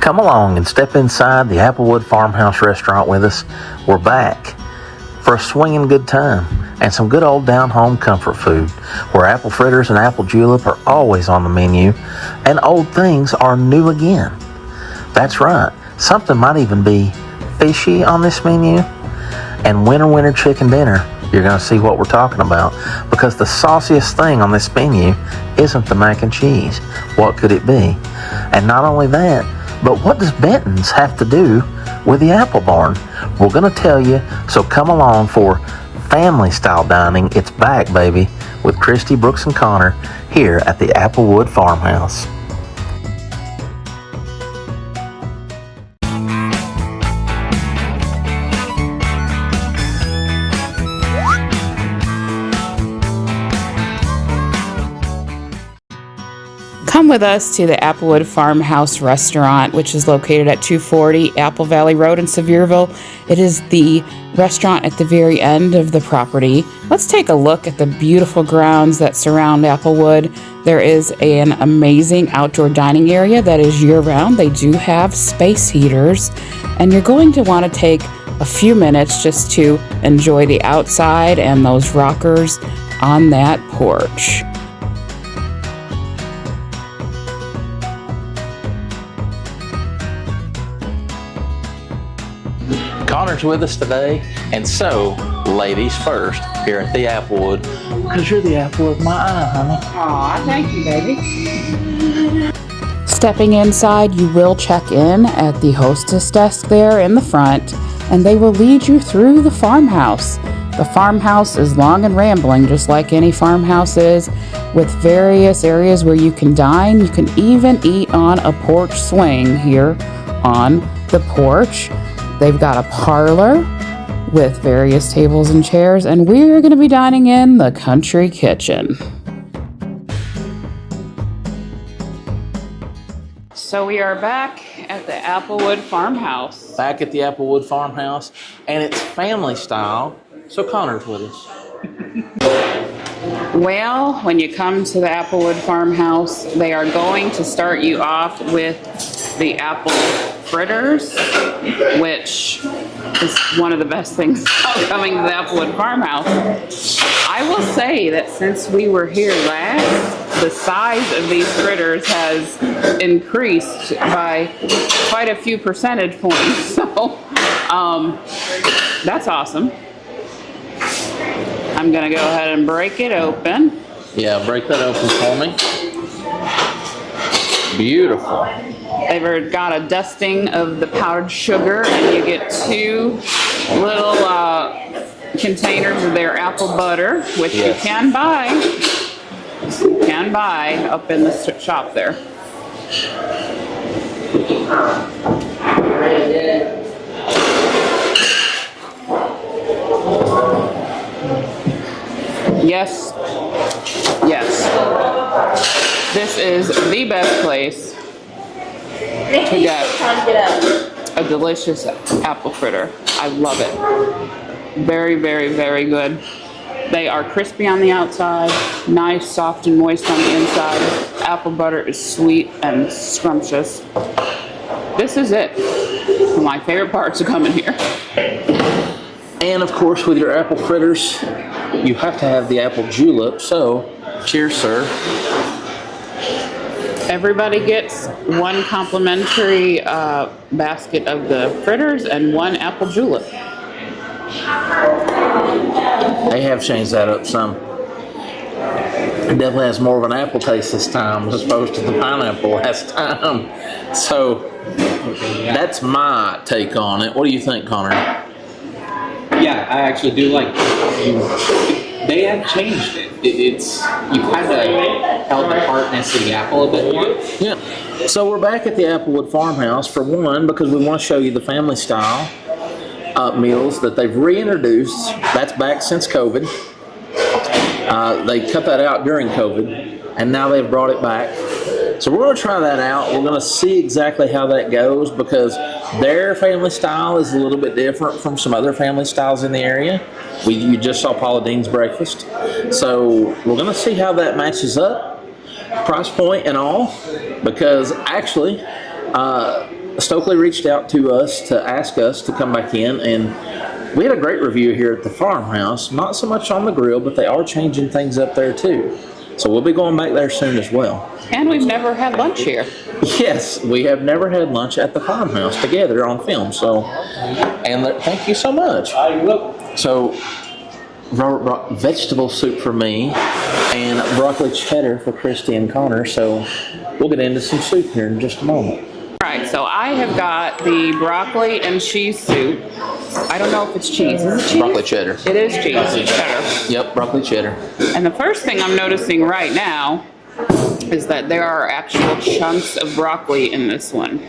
Come along and step inside the Applewood Farmhouse Restaurant with us. We're back for a swinging good time and some good old down-home comfort food, where apple fritters and apple julep are always on the menu, and old things are new again. That's right, something might even be fishy on this menu. And winter chicken dinner, you're going to see what we're talking about, because the sauciest thing on this menu isn't the mac and cheese. What could it be? And not only that, but what does Bentons have to do with the Apple Barn? We're going to tell you, so come along for family style dining. It's back, baby, with Christy, Brooks, and Connor here at the Applewood Farmhouse. Come with us to the Applewood Farmhouse Restaurant, which is located at 240 Apple Valley Road in Sevierville. It is the restaurant at the very end of the property. Let's take a look at the beautiful grounds that surround Applewood. There is an amazing outdoor dining area that is year-round. They do have space heaters, and you're going to want to take a few minutes just to enjoy the outside and those rockers on that porch. Connor's with us today, and so, ladies first, here at the Applewood, because you're the apple of my eye, honey. Aw, thank you, baby. Stepping inside, you will check in at the hostess desk there in the front, and they will lead you through the farmhouse. The farmhouse is long and rambling, just like any farmhouse is, with various areas where you can dine. You can even eat on a porch swing here on the porch. They've got a parlor with various tables and chairs, and we're going to be dining in the country kitchen. So we are back at the Applewood Farmhouse. Back at the Applewood Farmhouse, and it's family style, so Connor's with us. Well, when you come to the Applewood Farmhouse, they are going to start you off with the apple fritters, which is one of the best things about coming to the Applewood Farmhouse. I will say that since we were here last, the size of these fritters has increased by quite a few percentage points. So that's awesome. I'm gonna go ahead and break it open. Yeah, break that open for me. Beautiful. They've got a dusting of the powdered sugar, and you get two little containers of their apple butter, which yes. you can buy. You can buy up in the shop there. Yes. Yes. This is the best place to get a delicious apple fritter. I love it. Very, very, very good. They are crispy on the outside, nice, soft, and moist on the inside. Apple butter is sweet and scrumptious. This is it. My favorite parts of coming here. And of course, with your apple fritters, you have to have the apple julep. So, cheers, sir. Everybody gets one complimentary basket of the fritters and one apple julep. They have changed that up some. It definitely has more of an apple taste this time as opposed to the pineapple last time. So, that's my take on it. What do you think, Connor? Yeah, I actually do like it. They have changed it. It's you kind of held the tartness of the apple a bit more. Yeah. So we're back at the Applewood Farmhouse for one because we want to show you the family style meals that they've reintroduced. That's back since COVID. They cut that out during COVID, and now they've brought it back. So we're going to try that out. We're going to see exactly how that goes because their family style is a little bit different from some other family styles in the area. You just saw Paula Dean's breakfast. So we're going to see how that matches up, price point and all, because actually Stokely reached out to us to ask us to come back in, and we had a great review here at the farmhouse. Not so much on the grill, but they are changing things up there too. So we'll be going back there soon as well. And we've never had lunch here. Yes, we have never had lunch at the farmhouse together on film. So, and thank you so much. So, Robert brought vegetable soup for me and broccoli cheddar for Christy and Connor. So, we'll get into some soup here in just a moment. All right, so I have got the broccoli and cheese soup. I don't know if it's cheese. Is it cheese? Broccoli cheddar. It is cheese. It's cheddar. Yep, broccoli cheddar. And the first thing I'm noticing right now is that there are actual chunks of broccoli in this one.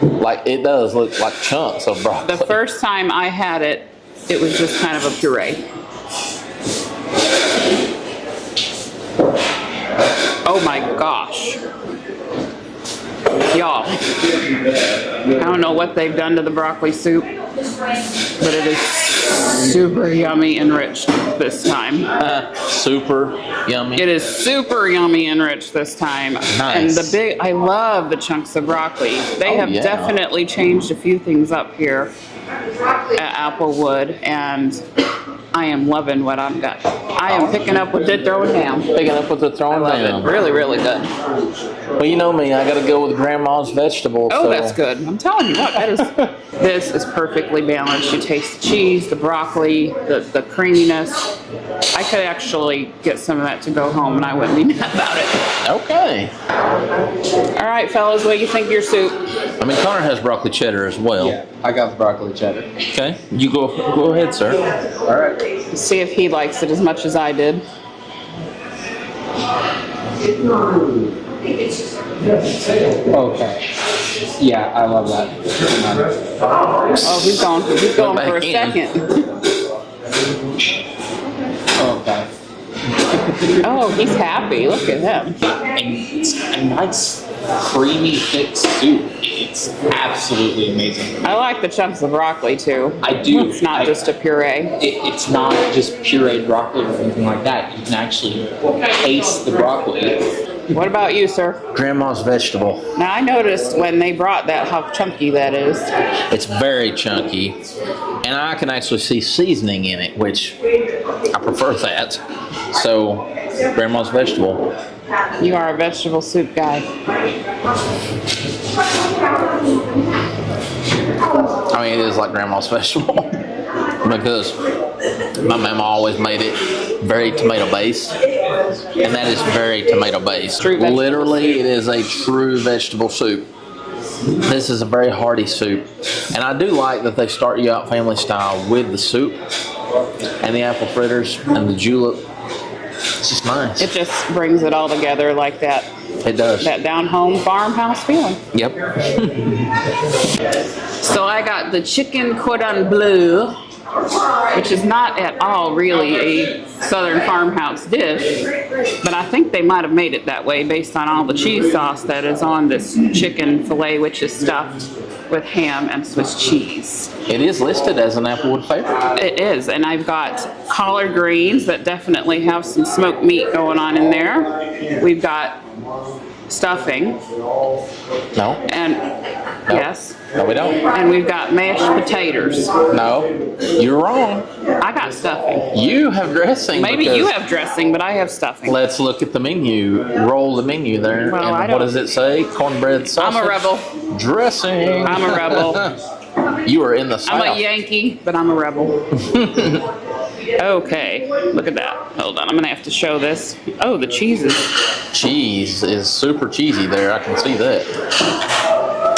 Like, it does look like chunks of broccoli. The first time I had it, it was just kind of a puree. Oh my gosh. Y'all, I don't know what they've done to the broccoli soup, but it is super yummy enriched this time. Super yummy. It is super yummy enriched this time. Nice. And I love the chunks of broccoli. They have definitely changed a few things up here at Applewood, and I am loving what I've got. I am picking up with it, throwing down. Picking up with the throwing down. Really, really good. Well, you know me, I gotta go with grandma's vegetables. Oh, that's good. I'm telling you what, this is perfectly balanced. You taste the cheese, the broccoli, the creaminess. I could actually get some of that to go home and I wouldn't be mad about it. Okay. All right, fellas, what do you think of your soup? I mean, Connor has broccoli cheddar as well. Yeah, I got the broccoli cheddar. Okay, you go ahead, sir. All right. Let's see if he likes it as much as I did. Okay. Yeah, I love that. Oh, he's going for a second. Okay. Oh, he's happy. Look at him. And it's a nice, creamy, thick soup. It's absolutely amazing. I like the chunks of broccoli too. I do. It's not just a puree. It's not just pureed broccoli or anything like that. You can actually taste the broccoli. What about you, sir? Grandma's vegetable. Now, I noticed when they brought that how chunky that is. It's very chunky, and I can actually see seasoning in it, which I prefer that. So, grandma's vegetable. You are a vegetable soup guy. I mean, it is like grandma's vegetable because my mama always made it very tomato based, and that is very tomato based. Literally, it is a true vegetable soup. This is a very hearty soup, and I do like that they start you out family style with the soup and the apple fritters and the julep. It's just nice. It just brings it all together like that. It does. That down-home farmhouse feeling. Yep. So I got the chicken cordon bleu, which is not at all really a southern farmhouse dish, but I think they might have made it that way based on all the cheese sauce that is on this chicken fillet, which is stuffed with ham and Swiss cheese. It is listed as an Applewood favorite. It is, and I've got collard greens that definitely have some smoked meat going on in there. We've got stuffing. No. And No. yes. No, we don't. And we've got mashed potatoes. No, you're wrong. I got stuffing. You have dressing. Maybe you have dressing, but I have stuffing. Let's look at the menu. Roll the menu there. Well, and what does it say? Cornbread sausage. I'm a rebel. Dressing. I'm a rebel. You are in the South. I'm a Yankee, but I'm a rebel. Okay, look at that. Hold on, I'm gonna have to show this. Oh, the cheeses. Cheese is super cheesy there. I can see that.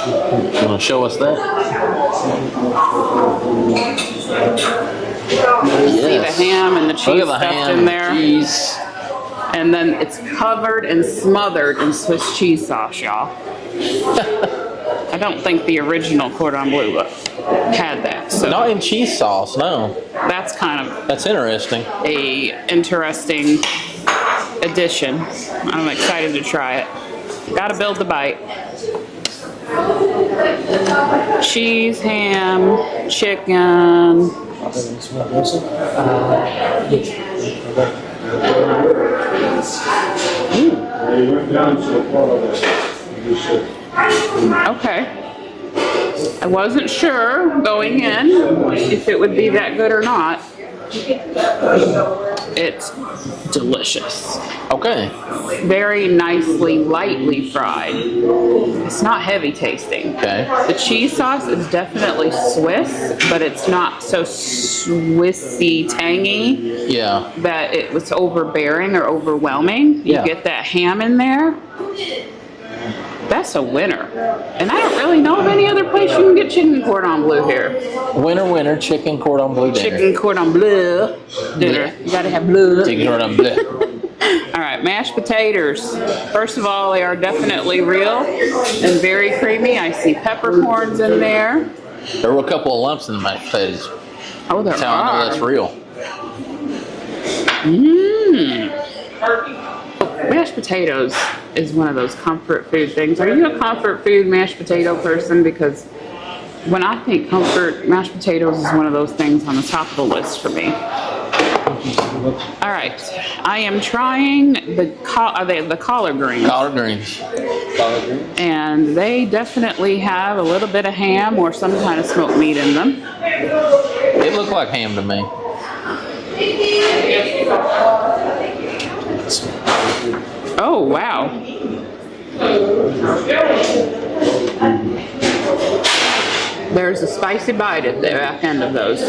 You want to show us that? See the ham and the cheese Look at the stuffed ham in there. Cheese. And then it's covered and smothered in Swiss cheese sauce, y'all. I don't think the original cordon bleu had that. So Not in cheese sauce, no. that's kind of That's interesting. a interesting addition. I'm excited to try it. Gotta build the bite. Cheese, ham, chicken. Okay. I wasn't sure going in if it would be that good or not. It's delicious. Okay. Very nicely, lightly fried. It's not heavy tasting. Okay. The cheese sauce is definitely Swiss, but it's not so Swissy tangy Yeah. that it was overbearing or overwhelming. You Yeah. get that ham in there. That's a winner. And I don't really know of any other place you can get chicken cordon bleu here. Winner, chicken cordon bleu dinner. Chicken cordon bleu dinner. You gotta have bleu. Chicken cordon bleu. All right, mashed potatoes. First of all, they are definitely real and very creamy. I see peppercorns in there. There were a couple of lumps in the mashed potatoes. Oh, there That's how I know are. that's real. Mashed potatoes is one of those comfort food things. Are you a comfort food mashed potato person? Because when I think comfort, mashed potatoes is one of those things on the top of the list for me. All right, I am trying the collard greens. Collard greens. And they definitely have a little bit of ham or some kind of smoked meat in them. It looked like ham to me. Oh, wow. There's a spicy bite at the back end of those,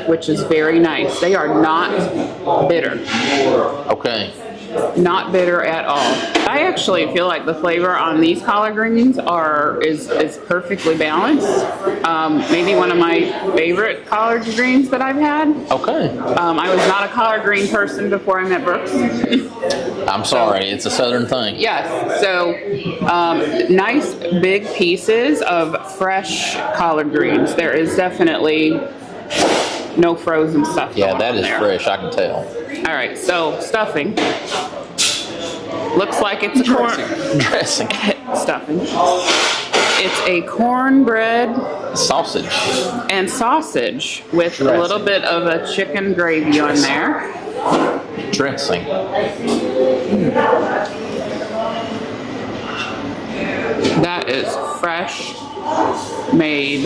which is very nice. They are not bitter. Okay. Not bitter at all. I actually feel like the flavor on these collard greens is perfectly balanced. Maybe one of my favorite collard greens that I've had. Okay. I was not a collard green person before I met Brooks. I'm sorry, it's a southern thing. Yes, so nice big pieces of fresh collard greens. There is definitely no frozen stuff Yeah, going that on is there. fresh, I can tell. All right, so stuffing. Looks like it's a corn Dressing. stuffing. It's a cornbread Sausage. and sausage with a little Dressing. bit of a chicken gravy on there. Dressing. That is fresh, made,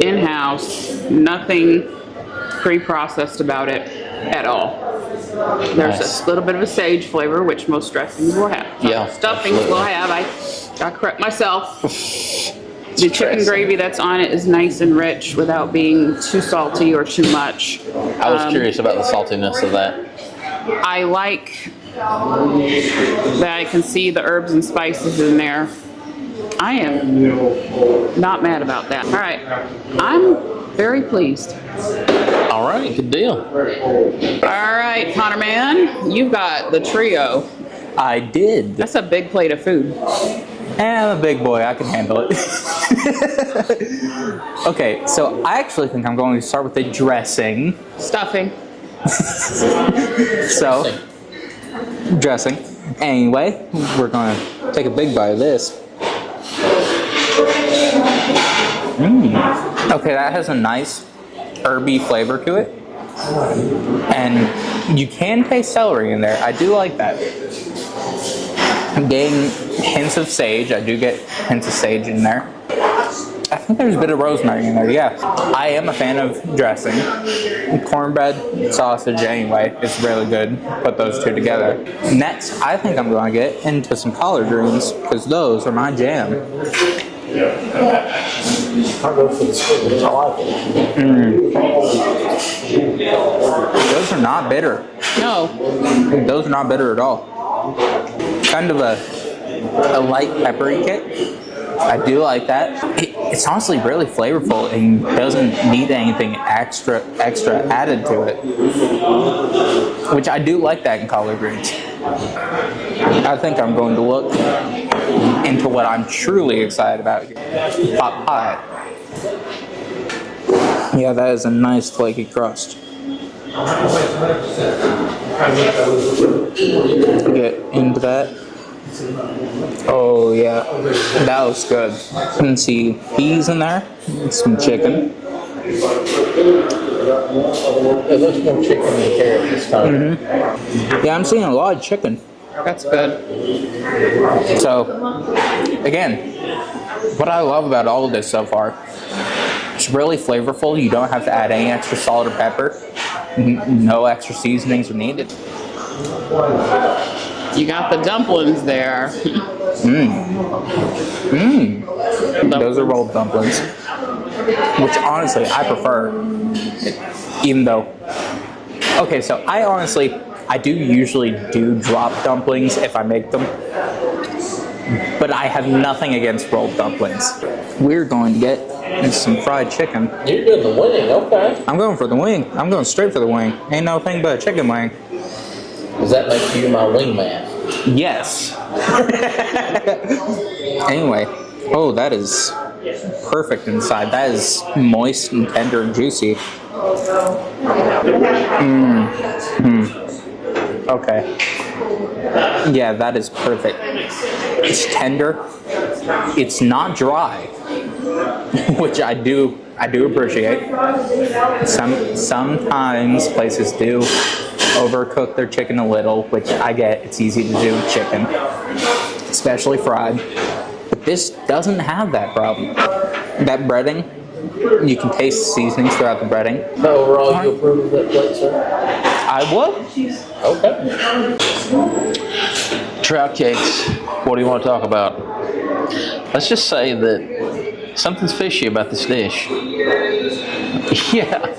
in-house, nothing pre-processed about it at all. There's Nice. a little bit of a sage flavor, which most dressings will have. Yeah, Stuffings absolutely. will have. I correct myself. The chicken Dressing. gravy that's on it is nice and rich without being too salty or too much. I was curious about the saltiness of that. I like that I can see the herbs and spices in there. I am not mad about that. All right, I'm very pleased. All right, good deal. All right, Connor man, you've got the trio. I did. That's a big plate of food. And I'm a big boy, I can handle it. Okay, so I actually think I'm going to start with the dressing. Stuffing. So, dressing. Anyway, we're going to take a big bite of this. Okay, that has a nice herby flavor to it. And you can taste celery in there. I do like that. I'm getting hints of sage. I do get hints of sage in there. I think there's a bit of rosemary in there, yeah. I am a fan of dressing. Cornbread, sausage anyway, it's really good. Put those two together. Next, I think I'm going to get into some collard greens because those are my jam. Those are not bitter. No. Those are not bitter at all. Kind of a light peppery kick. I do like that. It's honestly really flavorful and doesn't need anything extra added to it. Which I do like that in collard greens. I think I'm going to look into what I'm truly excited about here. Pot pie. Yeah, that is a nice flaky crust. Get into that. Oh yeah, that was good. You can see peas in there, and some chicken. It looks more chicken than carrot this time. Yeah, I'm seeing a lot of chicken. That's good. So, again, What I love about all of this so far, it's really flavorful. You don't have to add any extra salt or pepper. No extra seasonings are needed. You got the dumplings there. Those are rolled dumplings, which honestly I prefer. Even though, okay, so I do usually drop dumplings if I make them, but I have nothing against rolled dumplings. We're going to get some fried chicken. You're doing the wing, okay. I'm going for the wing. I'm going straight for the wing. Ain't no thing but a chicken wing. Does that make you my wingman? Yes. Anyway, oh, that is perfect inside. That is moist and tender and juicy. Okay. Yeah, that is perfect. It's tender. It's not dry, which I do appreciate. Sometimes places do overcook their chicken a little, which I get. It's easy to do with chicken, especially fried. But this doesn't have that problem. That breading, you can taste the seasonings throughout the breading. So overall, you approve of that plate, sir? I would. Okay. Trout cakes. What do you want to talk about? Let's just say that something's fishy about this dish. Yeah.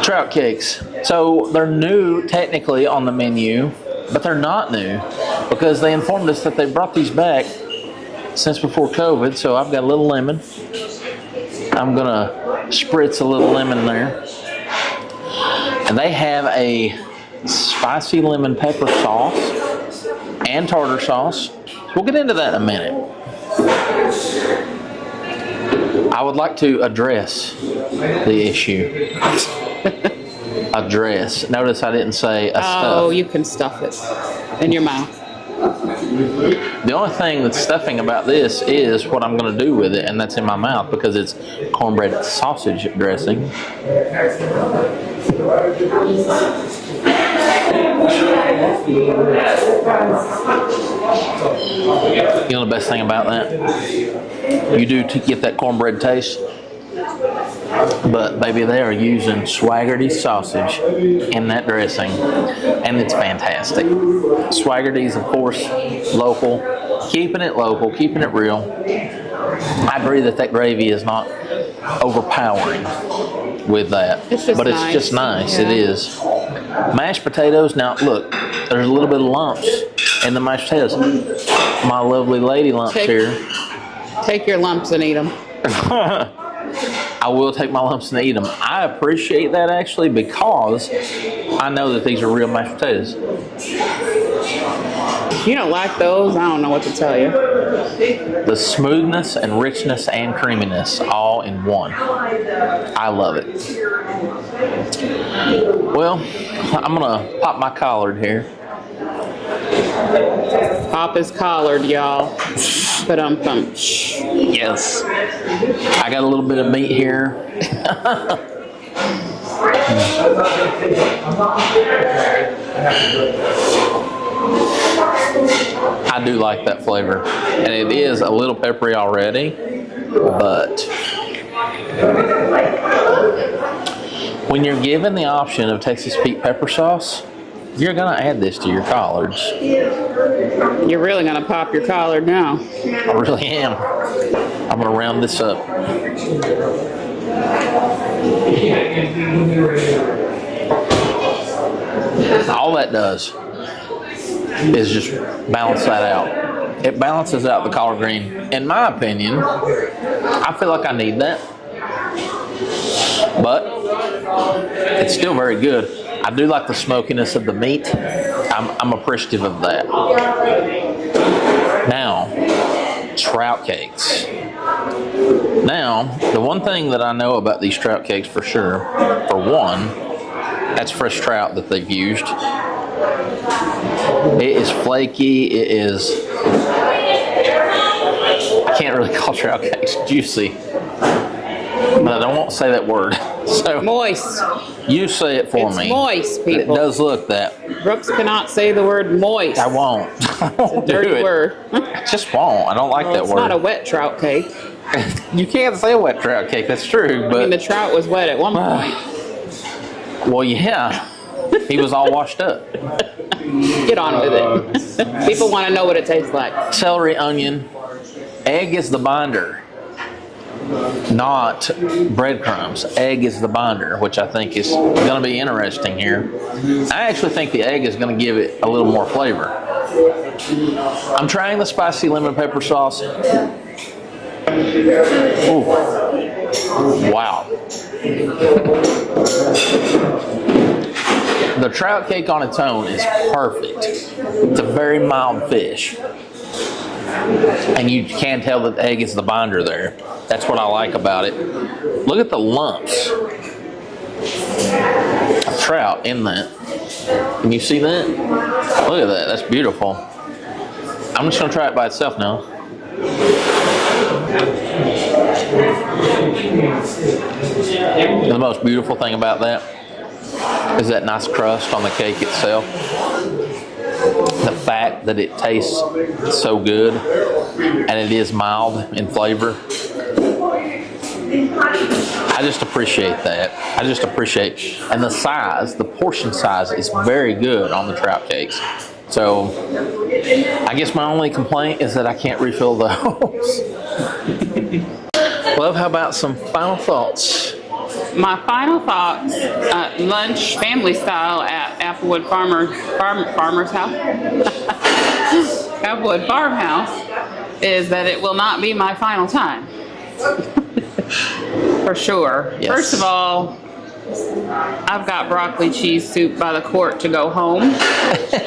Trout cakes. So they're new technically on the menu, but they're not new because they informed us that they brought these back since before COVID. So I've got a little lemon. I'm gonna spritz a little lemon there. And they have a spicy lemon pepper sauce and tartar sauce. We'll get into that in a minute. I would like to address the issue. Address. Notice I didn't say a stuff. Oh, you can stuff it in your mouth. The only thing that's stuffing about this is what I'm going to do with it, and that's in my mouth because it's cornbread sausage dressing. You know the best thing about that? You do to get that cornbread taste. But baby, they are using Swaggerty's sausage in that dressing, and it's fantastic. Swaggerty's, of course, local, keeping it real. I agree that gravy is not overpowering with that, it's just nice. Yeah. It is. Mashed potatoes. Now look, there's a little bit of lumps in the mashed potatoes. My lovely lady lumps here. Take your lumps and eat them. I will take my lumps and eat them. I appreciate that actually because I know that these are real mashed potatoes. If you don't like those, I don't know what to tell you. The smoothness and richness and creaminess all in one. I love it. Well, I'm gonna pop my collard here. Pop his collard, y'all. Yes. I got a little bit of meat here. I do like that flavor. And it is a little peppery already, but when you're given the option of Texas Pete pepper sauce, you're gonna add this to your collards. You're really gonna pop your collard now. I really am. I'm gonna round this up. All that does is just balance that out. It balances out the collard green. In my opinion, I feel like I need that, but it's still very good. I do like the smokiness of the meat. I'm appreciative of that. Now, trout cakes. Now, the one thing that I know about these trout cakes for sure, for one, that's fresh trout that they've used. It is flaky. It is, I can't really call trout cakes juicy, but I won't say that word. So Moist. you say it for me. It's moist, people. It does look that. Brooks cannot say the word moist. I won't. Don't do Dirty it. word. Just won't. I don't like that It's word. not a wet trout cake. You can't say wet trout cake. That's true. But I mean, the trout was wet at one point. well, yeah, he was all washed up. Get on with it. People want to know what it tastes like. Celery, onion, egg is the binder, not breadcrumbs. Egg is the binder, which I think is going to be interesting here. I actually think the egg is going to give it a little more flavor. I'm trying the spicy lemon pepper sauce. Ooh. Wow. The trout cake on its own is perfect. It's a very mild fish. And you can tell that the egg is the binder there. That's what I like about it. Look at the lumps of trout in that. Can you see that? Look at that. That's beautiful. I'm just going to try it by itself now. The most beautiful thing about that is that nice crust on the cake itself. The fact that it tastes so good and it is mild in flavor. I just appreciate that. I just appreciate, and the size, the portion size is very good on the trout cakes. So I guess my only complaint is that I can't refill those. Love, how about some final thoughts? My final thoughts, lunch, family style at Applewood Farmer's House. Applewood Farmhouse is that it will not be my final time. For sure. Yes. First of all, I've got broccoli cheese soup by the quart to go home.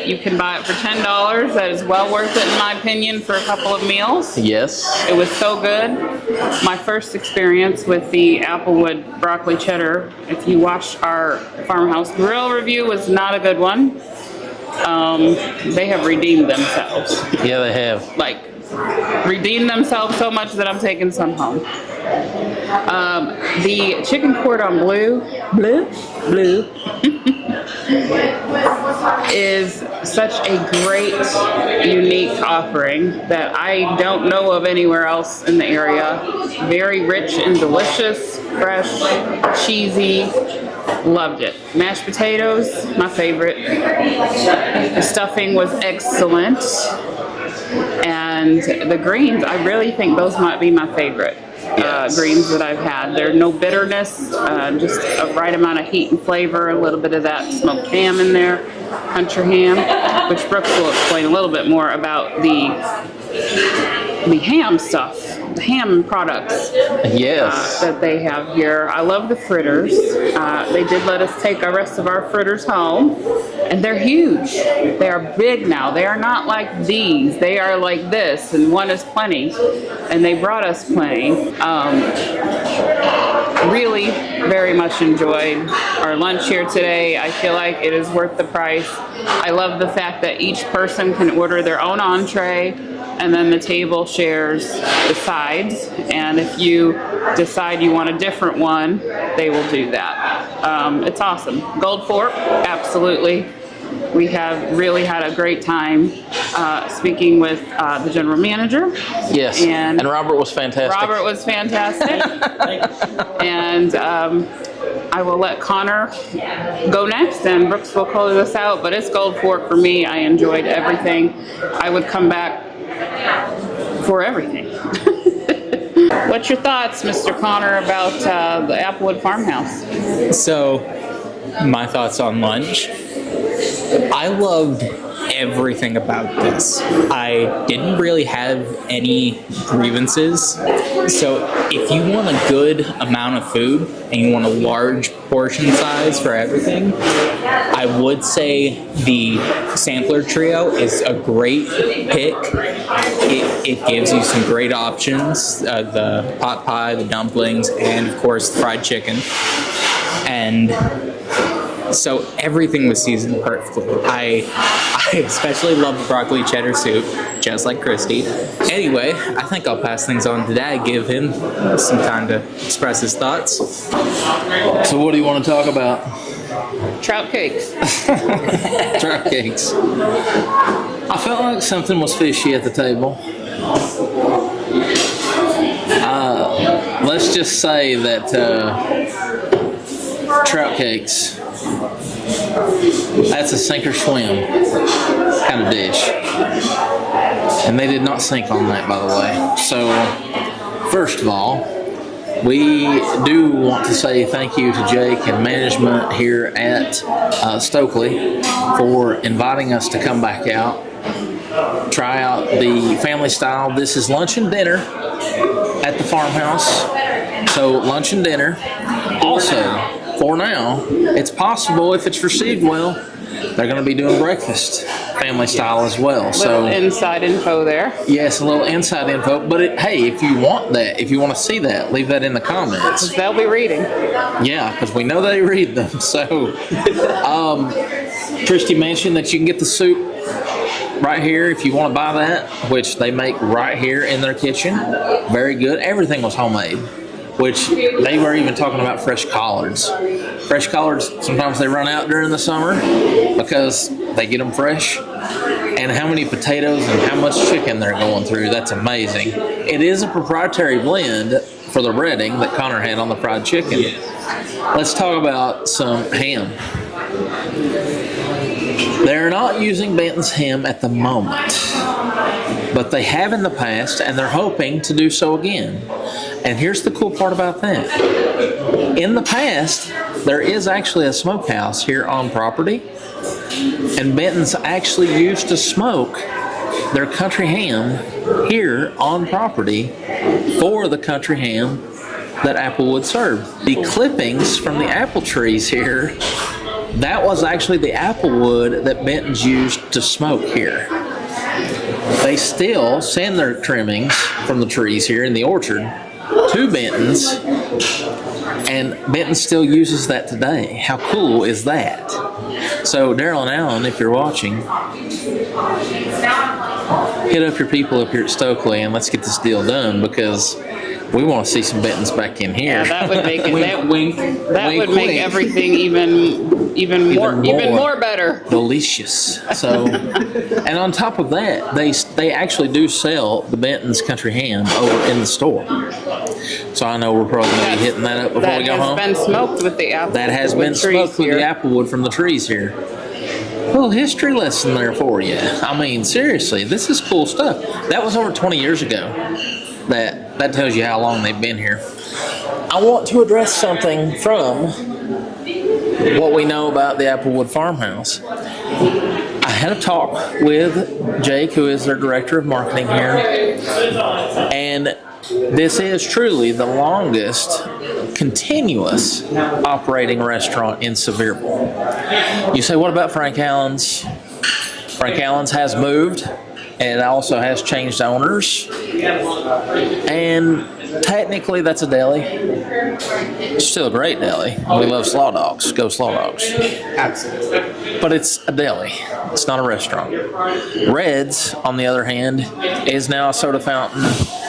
You can buy it for $10. That is well worth it, in my opinion, for a couple of meals. Yes. It was so good. My first experience with the Applewood broccoli cheddar, if you watched our farmhouse grill review, was not a good one. They have redeemed themselves. Yeah, they have. Like, redeemed themselves so much that I'm taking some home. The chicken cordon bleu is such a great, unique offering that I don't know of anywhere else in the area. Very rich and delicious, fresh, cheesy. Loved it. Mashed potatoes, my favorite. The stuffing was excellent. And the greens, I really think those might be my favorite. Greens that I've had. There's no bitterness, just a right amount of heat and flavor, a little bit of that smoked ham in there, country ham, which Brooks will explain a little bit more about the ham stuff, the ham products that they have here. I love the fritters. They did let us take the rest of our fritters home, and they're huge. They are big now. They are not like these. They are like this, and one is plenty, and they brought us plenty. Really very much enjoyed our lunch here today. I feel like it is worth the price. I love the fact that each person can order their own entree, and then the table shares the sides, and if you decide you want a different one, they will do that. It's awesome. Gold Fork, absolutely. We have really had a great time speaking with the general manager. Yes, and Robert was fantastic. Robert was fantastic. And I will let Connor go next, and Brooks will close us out, but it's Gold Fork for me. I enjoyed everything. I would come back for everything. What's your thoughts, Mr. Connor, about the Applewood Farmhouse? So, my thoughts on lunch. I loved everything about this. I didn't really have any grievances. So if you want a good amount of food and you want a large portion size for everything, I would say the sampler trio is a great pick. It gives you some great options, the pot pie, the dumplings, and of course the fried chicken. And so everything was seasoned perfectly. I especially love the broccoli cheddar soup, just like Christy. Anyway, I think I'll pass things on to Dad, give him some time to express his thoughts. So what do you want to talk about? Trout cakes. Trout cakes. I felt like something was fishy at the table. Let's just say that trout cakes, that's a sink or swim kind of dish. And they did not sink on that, by the way. So, first of all, we do want to say thank you to Jake and management here at Stokely for inviting us to come back out, try out the family style. This is lunch and dinner at the farmhouse. So lunch and dinner. Also, for now, it's possible if it's received well, they're going to be doing breakfast family style as well. Little inside info there. Yes, a little inside info. But hey, if you want that, if you want to see that, leave that in the comments. They'll be reading. Yeah, because we know they read them. So, Christy mentioned that you can get the soup right here if you want to buy that, which they make right here in their kitchen. Very good. Everything was homemade, which they were even talking about fresh collards. Fresh collards, sometimes they run out during the summer because they get them fresh. And how many potatoes and how much chicken they're going through, that's amazing. It is a proprietary blend for the breading that Connor had on the fried chicken. Let's talk about some ham. They're not using Benton's ham at the moment, but they have in the past, and they're hoping to do so again. And here's the cool part about that. In the past, there is actually a smokehouse here on property, and Benton's actually used to smoke their country ham here on property for the country ham that Applewood served. The clippings from the apple trees here, that was actually the applewood that Bentons used to smoke here. They still send their trimmings from the trees here in the orchard to Bentons, and Benton still uses that today. How cool is that? So Daryl and Alan, if you're watching, hit up your people up here at Stokely and let's get this deal done, because we want to see some Bentons back in here. Yeah, that would make it. Wink, that wink, would make wink. Everything even more better. Delicious. So, and on top of that, they actually do sell the Benton's country ham over in the store. So I know we're probably going to be hitting that up before we go home. That has been smoked with the apple. That has been smoked with the applewood from the trees here. A little history lesson there for you. I mean, seriously, this is cool stuff. That was over 20 years ago. That tells you how long they've been here. I want to address something from what we know about the Applewood Farmhouse. I had a talk with Jake, who is their director of marketing here, and this is truly the longest continuous operating restaurant in Sevierville. You say, what about Frank Allen's? Frank Allen's has moved. And it also has changed owners. And technically that's a deli. It's still a great deli. We love slaw dogs. Go slaw dogs. Absolutely. But it's a deli. It's not a restaurant. Red's, on the other hand, is now a soda fountain.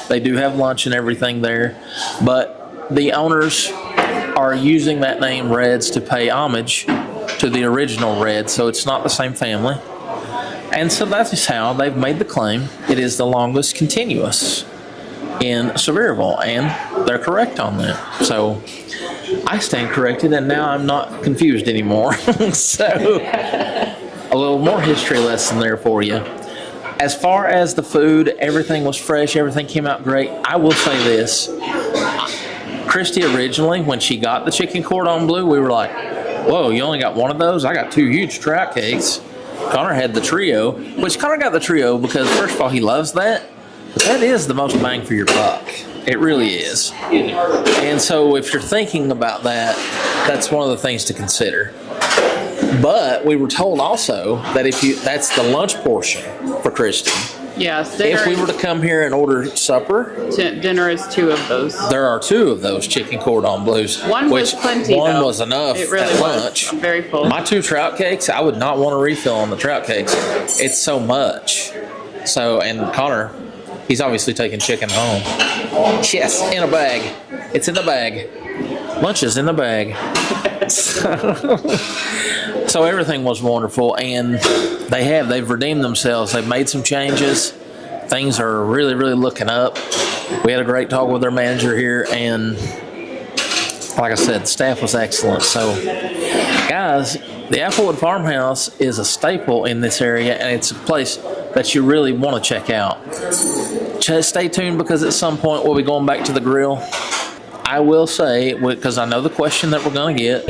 They do have lunch and everything there. But the owners are using that name Red's to pay homage to the original Red. So it's not the same family. And so that is how they've made the claim. It is the longest continuous in Sevierville, and they're correct on that. So I stand corrected, and now I'm not confused anymore. So a little more history lesson there for you. As far as the food, everything was fresh. Everything came out great. I will say this. Christy originally, when she got the chicken cordon bleu, we were like, whoa, you only got one of those? I got 2 huge trout cakes. Connor had the trio, which Connor got the trio because, first of all, he loves that. But that is the most bang for your buck. It really is. And so if you're thinking about that, that's one of the things to consider. But we were told also that that's the lunch portion for Christy. Yes. If we were to come here and order supper, dinner is 2 of those. there are 2 of those chicken cordon bleus. One was plenty, One though. was enough It really at was. lunch. I'm very full. My 2 trout cakes, I would not want to refill on the trout cakes. It's so much. So, and Connor, he's obviously taking chicken home. Yes, in a bag. It's in the bag. Lunch is in the bag. So everything was wonderful, and they've redeemed themselves. They've made some changes. Things are really, really looking up. We had a great talk with their manager here, and like I said, the staff was excellent. So, guys, the Applewood Farmhouse is a staple in this area, and it's a place that you really want to check out. Just stay tuned, because at some point we'll be going back to the grill. I will say, because I know the question that we're going to get,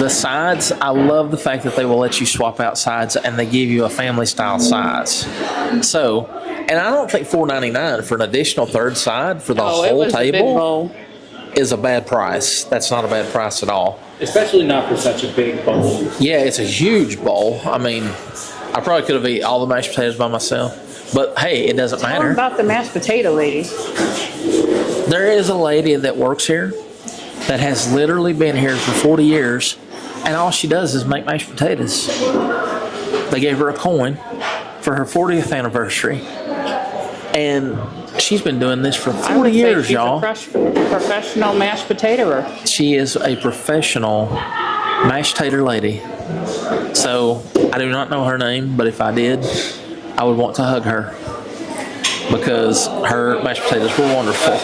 the sides, I love the fact that they will let you swap out sides, and they give you a family style size. So, and I don't think $4.99 for an additional third side for the whole table is a bad price. That's not a bad price at all. Especially not for such a big bowl. Yeah, it's a huge bowl. I mean, I probably could have eaten all the mashed potatoes by myself, but hey, it doesn't matter. What about the mashed potato lady? There is a lady that works here that has literally been here for 40 years, and all she does is make mashed potatoes. They gave her a coin for her 40th anniversary, and she's been doing this for 40 years, y'all. Professional mashed potatoer. She is a professional mashed tater lady. So I do not know her name, but if I did, I would want to hug her, because her mashed potatoes were wonderful.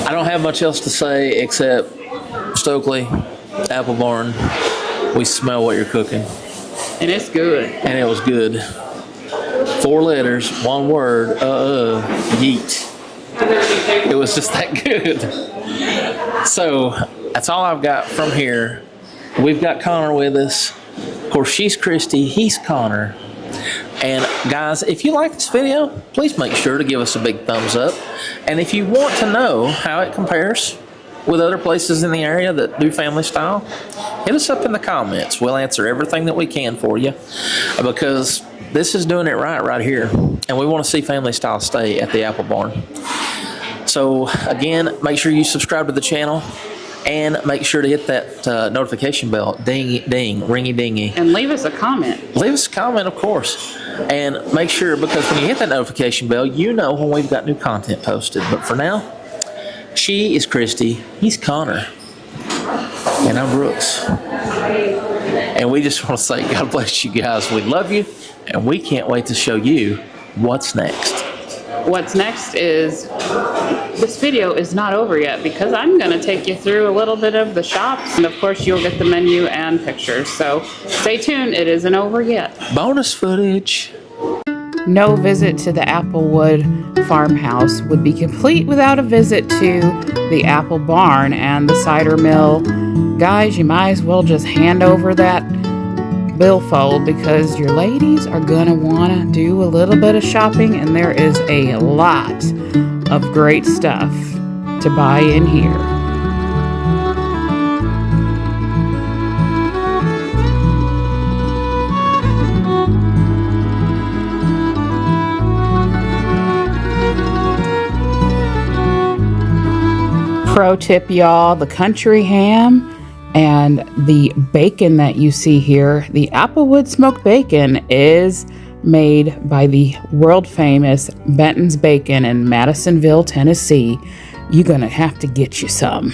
I don't have much else to say except, Stokely, Apple Barn, we smell what you're cooking. And it's good. And it was good. 4 letters, 1 word, yeet. It was just that good. So, that's all I've got from here. We've got Connor with us. Of course, she's Christy, he's Connor. And guys, if you like this video, please make sure to give us a big thumbs up. And if you want to know how it compares with other places in the area that do family style, hit us up in the comments. We'll answer everything that we can for you, because this is doing it right here. And we want to see family style stay at the Apple Barn. So again, make sure you subscribe to the channel, and make sure to hit that notification bell, ding, ding, ringy dingy. And leave us a comment. Leave us a comment, of course. And make sure, because when you hit that notification bell, you know when we've got new content posted. But for now, she is Christy, he's Connor, and I'm Brooks. And we just want to say, God bless you guys. We love you, and we can't wait to show you what's next. What's next is, this video is not over yet, because I'm going to take you through a little bit of the shops, and of course you'll get the menu and pictures. So stay tuned, it isn't over yet. Bonus footage. No visit to the Applewood Farmhouse would be complete without a visit to the Apple Barn and the cider mill. Guys, you might as well just hand over that billfold, because your ladies are gonna want to do a little bit of shopping, and there is a lot of great stuff to buy in here. Pro tip, y'all, the country ham and the bacon that you see here, the Applewood smoked bacon, is made by the world famous Bentons Bacon in Madisonville, Tennessee. You're gonna have to get you some.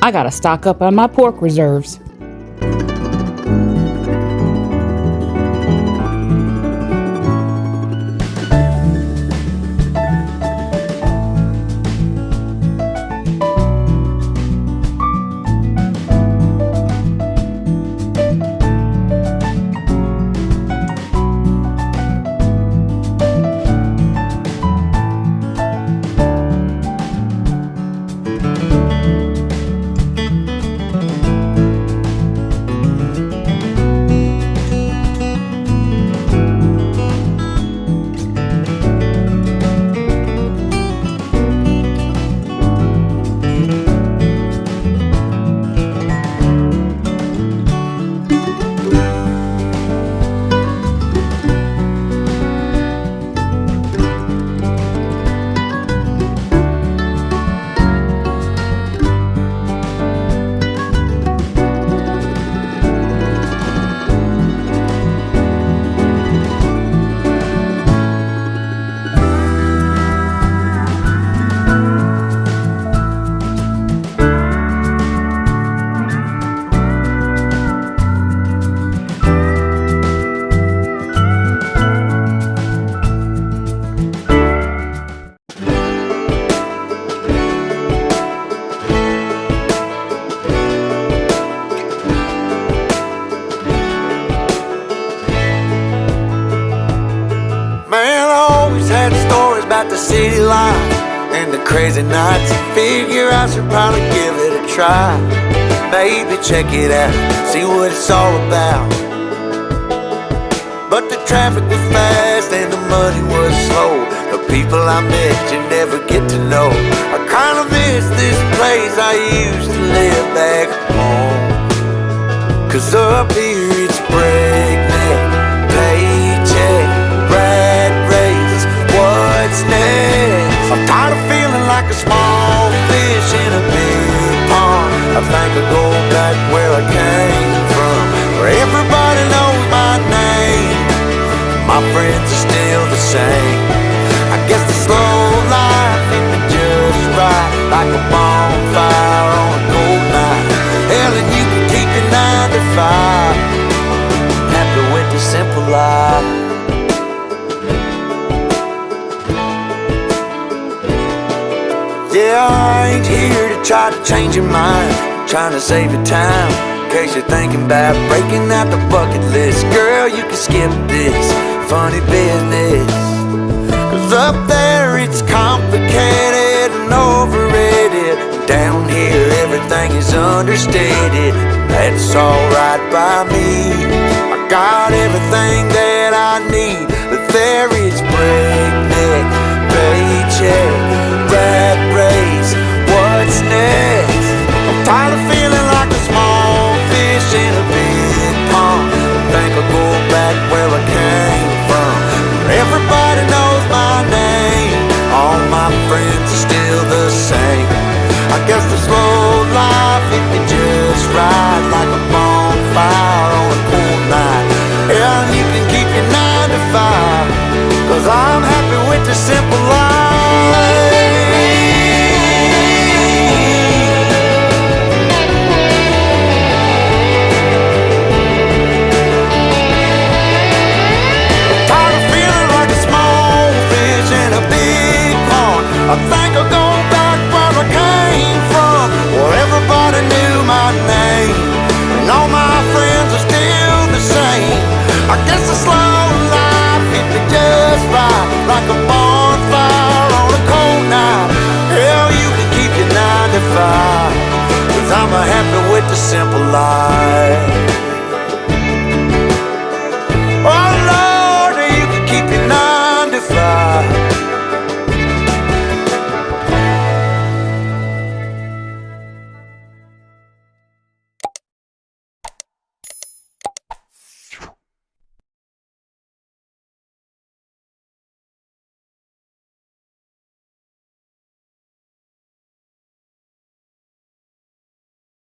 I gotta stock up on my pork reserves. the city life and the crazy nights. Figure I should probably give it a try. Maybe check it out, see what it's all about. But the traffic was fast and the money was slow. The people I met you never get to know. I kinda miss this place I used to live back home. 'Cause up here it's breakneck, paycheck, rat race, what's next? I'm tired of feeling like a small fish in a big pond. I think I'll go back where I came from, where everybody knows my name. My friends are still the same. I guess the slow life hit me just right, like a bonfire on a cold night. Hell, and you can keep your 9 to 5. Happy with the simple life. Yeah, I ain't here to try to change your mind, trying to save your time. In case you're thinking about breaking out the bucket list, girl, you can skip this funny business. 'Cause up there it's complicated and overrated. Down here everything is understated. That's alright by me. I got everything that I need, but there is breakneck, paycheck, rat race, what's next? I'm tired of feeling like a small fish in a big pond. I think I'll go back where I came from, where everybody knows my name. All my friends are still the same. I guess the slow life hit me just right, like a bonfire on a cool night. Yeah, and you can keep your 9 to 5, 'cause I'm happy with the simple life. Tired of feeling like a small fish in a big pond. I think I'll go back where I came from, where everybody knew my name, and all my friends are still the same. I guess the slow life hit me just right, like a bonfire on a cold night. Hell, you can keep your 9 to 5, 'cause I'm happy with the simple life.